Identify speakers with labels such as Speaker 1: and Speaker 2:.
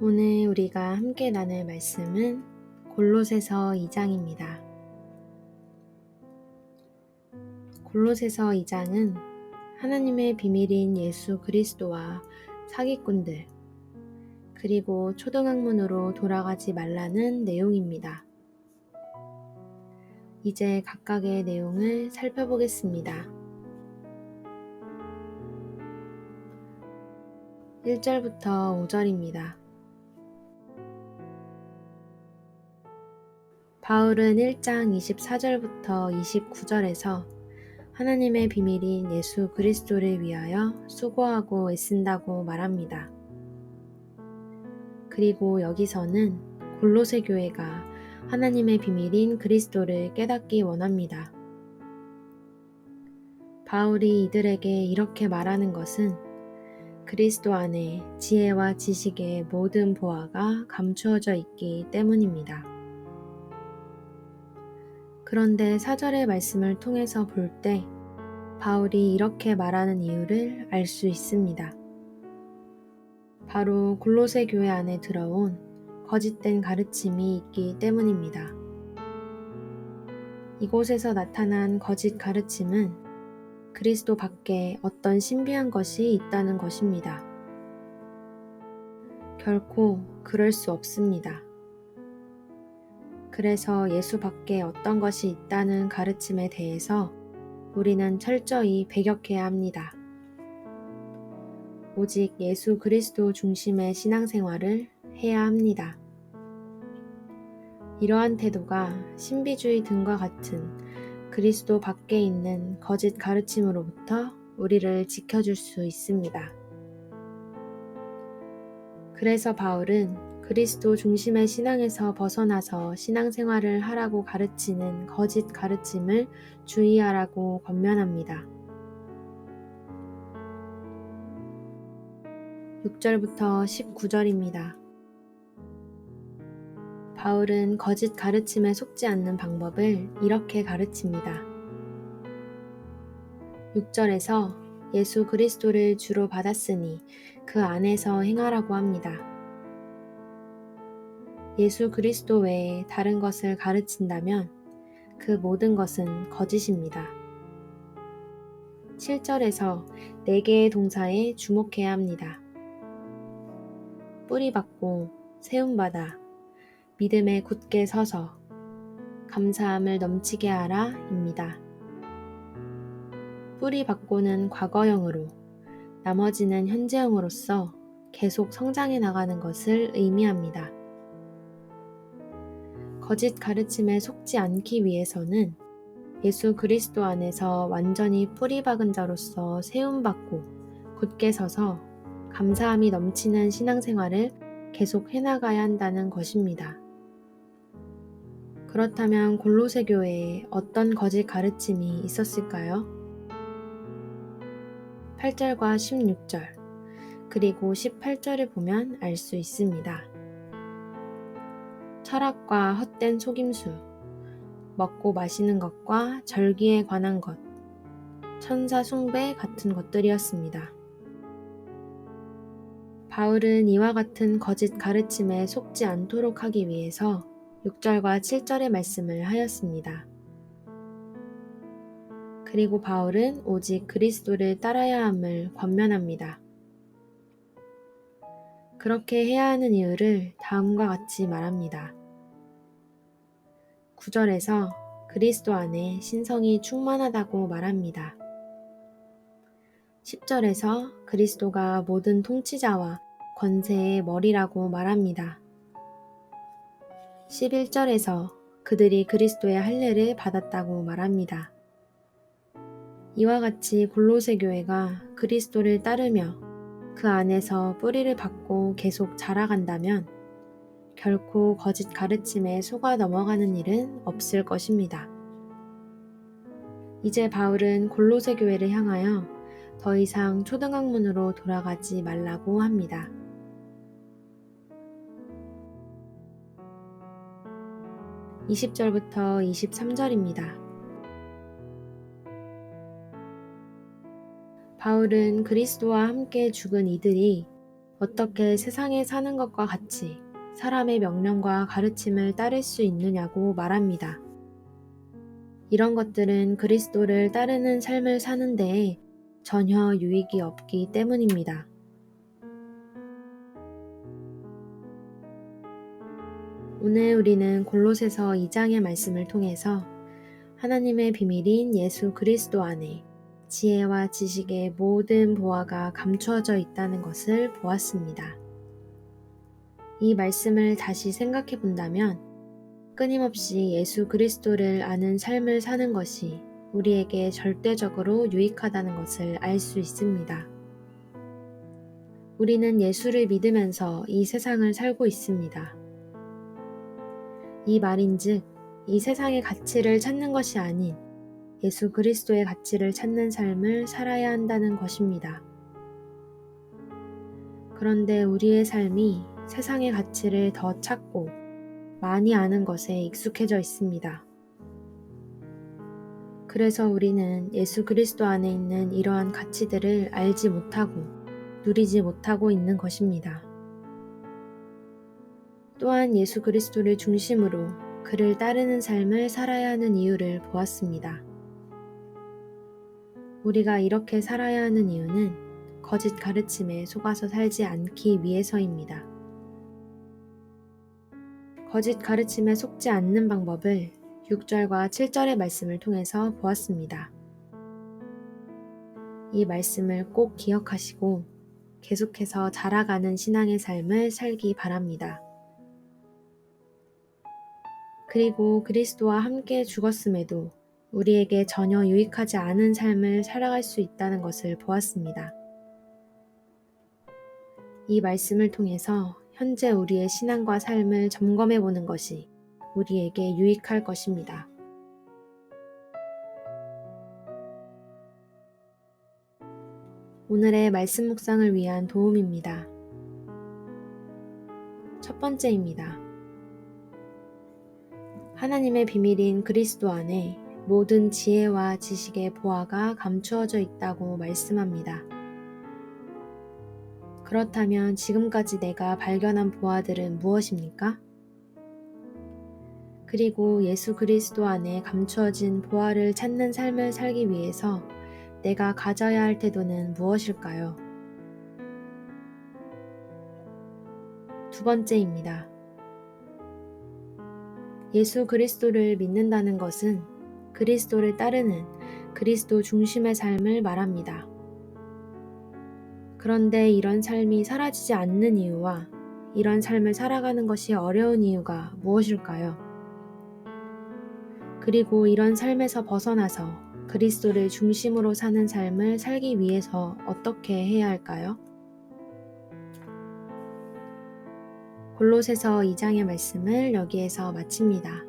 Speaker 1: 오늘 우리가 함께 나눌 말씀은 골로새서 2장입니다. 골로새서 2장은 하나님의 비밀인 예수 그리스도와 사기꾼들, 그리고 초등학문으로 돌아가지 말라는 내용입니다. 이제 각각의 내용을 살펴보겠습니다. 1절부터 5절입니다. 바울은 1장 24절부터 29절에서 하나님의 비밀인 예수 그리스도를 위하여 수고하고 애쓴다고 말합니다. 그리고 여기서는 골로새 교회가 하나님의 비밀인 그리스도를 깨닫기 원합니다. 바울이 이들에게 이렇게 말하는 것은 그리스도 안에 지혜와 지식의 모든 보화가 감추어져 있기 때문입니다. 그런데 4절의 말씀을 통해서 볼 때 바울이 이렇게 말하는 이유를 알 수 있습니다. 바로 골로새 교회 안에 들어온 거짓된 가르침이 있기 때문입니다. 이곳에서 나타난 거짓 가르침은 그리스도 밖에 어떤 신비한 것이 있다는 것입니다. 결코 그럴 수 없습니다. 그래서 예수 밖에 어떤 것이 있다는 가르침에 대해서 우리는 철저히 배격해야 합니다. 오직 예수 그리스도 중심의 신앙생활을 해야 합니다. 이러한 태도가 신비주의 등과 같은 그리스도 밖에 있는 거짓 가르침으로부터 우리를 지켜줄 수 있습니다. 그래서 바울은 그리스도 중심의 신앙에서 벗어나서 신앙생활을 하라고 가르치는 거짓 가르침을 주의하라고 권면합니다. 6절부터 19절입니다. 바울은 거짓 가르침에 속지 않는 방법을 이렇게 가르칩니다. 6절에서 예수 그리스도를 주로 받았으니 그 안에서 행하라고 합니다. 예수 그리스도 외에 다른 것을 가르친다면 그 모든 것은 거짓입니다. 7절에서 4개의 동사에 주목해야 합니다. 뿌리받고, 세움받아, 믿음에 굳게 서서, 감사함을 넘치게 하라 입니다. 뿌리받고는 과거형으로, 나머지는 현재형으로서 계속 성장해 나가는 것을 의미합니다. 거짓 가르침에 속지 않기 위해서는 예수 그리스도 안에서 완전히 뿌리박은 자로서 세움받고 굳게 서서 감사함이 넘치는 신앙생활을 계속 해나가야 한다는 것입니다. 그렇다면 골로새 교회에 어떤 거짓 가르침이 있었을까요? 8절과 16절, 그리고 18절을 보면 알 수 있습니다. 철학과 헛된 속임수, 먹고 마시는 것과 절기에 관한 것, 천사 숭배 같은 것들이었습니다. 바울은 이와 같은 거짓 가르침에 속지 않도록 하기 위해서 6절과 7절의 말씀을 하였습니다. 그리고 바울은 오직 그리스도를 따라야 함을 권면합니다. 그렇게 해야 하는 이유를 다음과 같이 말합니다. 9절에서 그리스도 안에 신성이 충만하다고 말합니다. 10절에서 그리스도가 모든 통치자와 권세의 머리라고 말합니다. 11절에서 그들이 그리스도의 할례를 받았다고 말합니다. 이와 같이 골로새 교회가 그리스도를 따르며 그 안에서 뿌리를 받고 계속 자라간다면 결코 거짓 가르침에 속아 넘어가는 일은 없을 것입니다. 이제 바울은 골로새 교회를 향하여 더 이상 초등학문으로 돌아가지 말라고 합니다. 20절부터 23절입니다. 바울은 그리스도와 함께 죽은 이들이 어떻게 세상에 사는 것과 같이 사람의 명령과 가르침을 따를 수 있느냐고 말합니다. 이런 것들은 그리스도를 따르는 삶을 사는 데에 전혀 유익이 없기 때문입니다. 오늘 우리는 골로새서 2장의 말씀을 통해서 하나님의 비밀인 예수 그리스도 안에 지혜와 지식의 모든 보화가 감추어져 있다는 것을 보았습니다. 이 말씀을 다시 생각해 본다면 끊임없이 예수 그리스도를 아는 삶을 사는 것이 우리에게 절대적으로 유익하다는 것을 알 수 있습니다. 우리는 예수를 믿으면서 이 세상을 살고 있습니다. 이 말인즉 이 세상의 가치를 찾는 것이 아닌 예수 그리스도의 가치를 찾는 삶을 살아야 한다는 것입니다. 그런데 우리의 삶이 세상의 가치를 더 찾고 많이 아는 것에 익숙해져 있습니다. 그래서 우리는 예수 그리스도 안에 있는 이러한 가치들을 알지 못하고 누리지 못하고 있는 것입니다. 또한 예수 그리스도를 중심으로 그를 따르는 삶을 살아야 하는 이유를 보았습니다. 우리가 이렇게 살아야 하는 이유는 거짓 가르침에 속아서 살지 않기 위해서입니다. 거짓 가르침에 속지 않는 방법을 6절과 7절의 말씀을 통해서 보았습니다. 이 말씀을 꼭 기억하시고 계속해서 자라가는 신앙의 삶을 살기 바랍니다. 그리고 그리스도와 함께 죽었음에도 우리에게 전혀 유익하지 않은 삶을 살아갈 수 있다는 것을 보았습니다. 이 말씀을 통해서 현재 우리의 신앙과 삶을 점검해 보는 것이 우리에게 유익할 것입니다. 오늘의 말씀 묵상을 위한 도움입니다. 첫 번째입니다. 하나님의 비밀인 그리스도 안에 모든 지혜와 지식의 보화가 감추어져 있다고 말씀합니다. 그렇다면 지금까지 내가 발견한 보화들은 무엇입니까? 그리고 예수 그리스도 안에 감추어진 보화를 찾는 삶을 살기 위해서 내가 가져야 할 태도는 무엇일까요? 두 번째입니다. 예수 그리스도를 믿는다는 것은 그리스도를 따르는 그리스도 중심의 삶을 말합니다. 그런데 이런 삶이 사라지지 않는 이유와 이런 삶을 살아가는 것이 어려운 이유가 무엇일까요? 그리고 이런 삶에서 벗어나서 그리스도를 중심으로 사는 삶을 살기 위해서 어떻게 해야 할까요? 골로새서 2장의 말씀을 여기에서 마칩니다.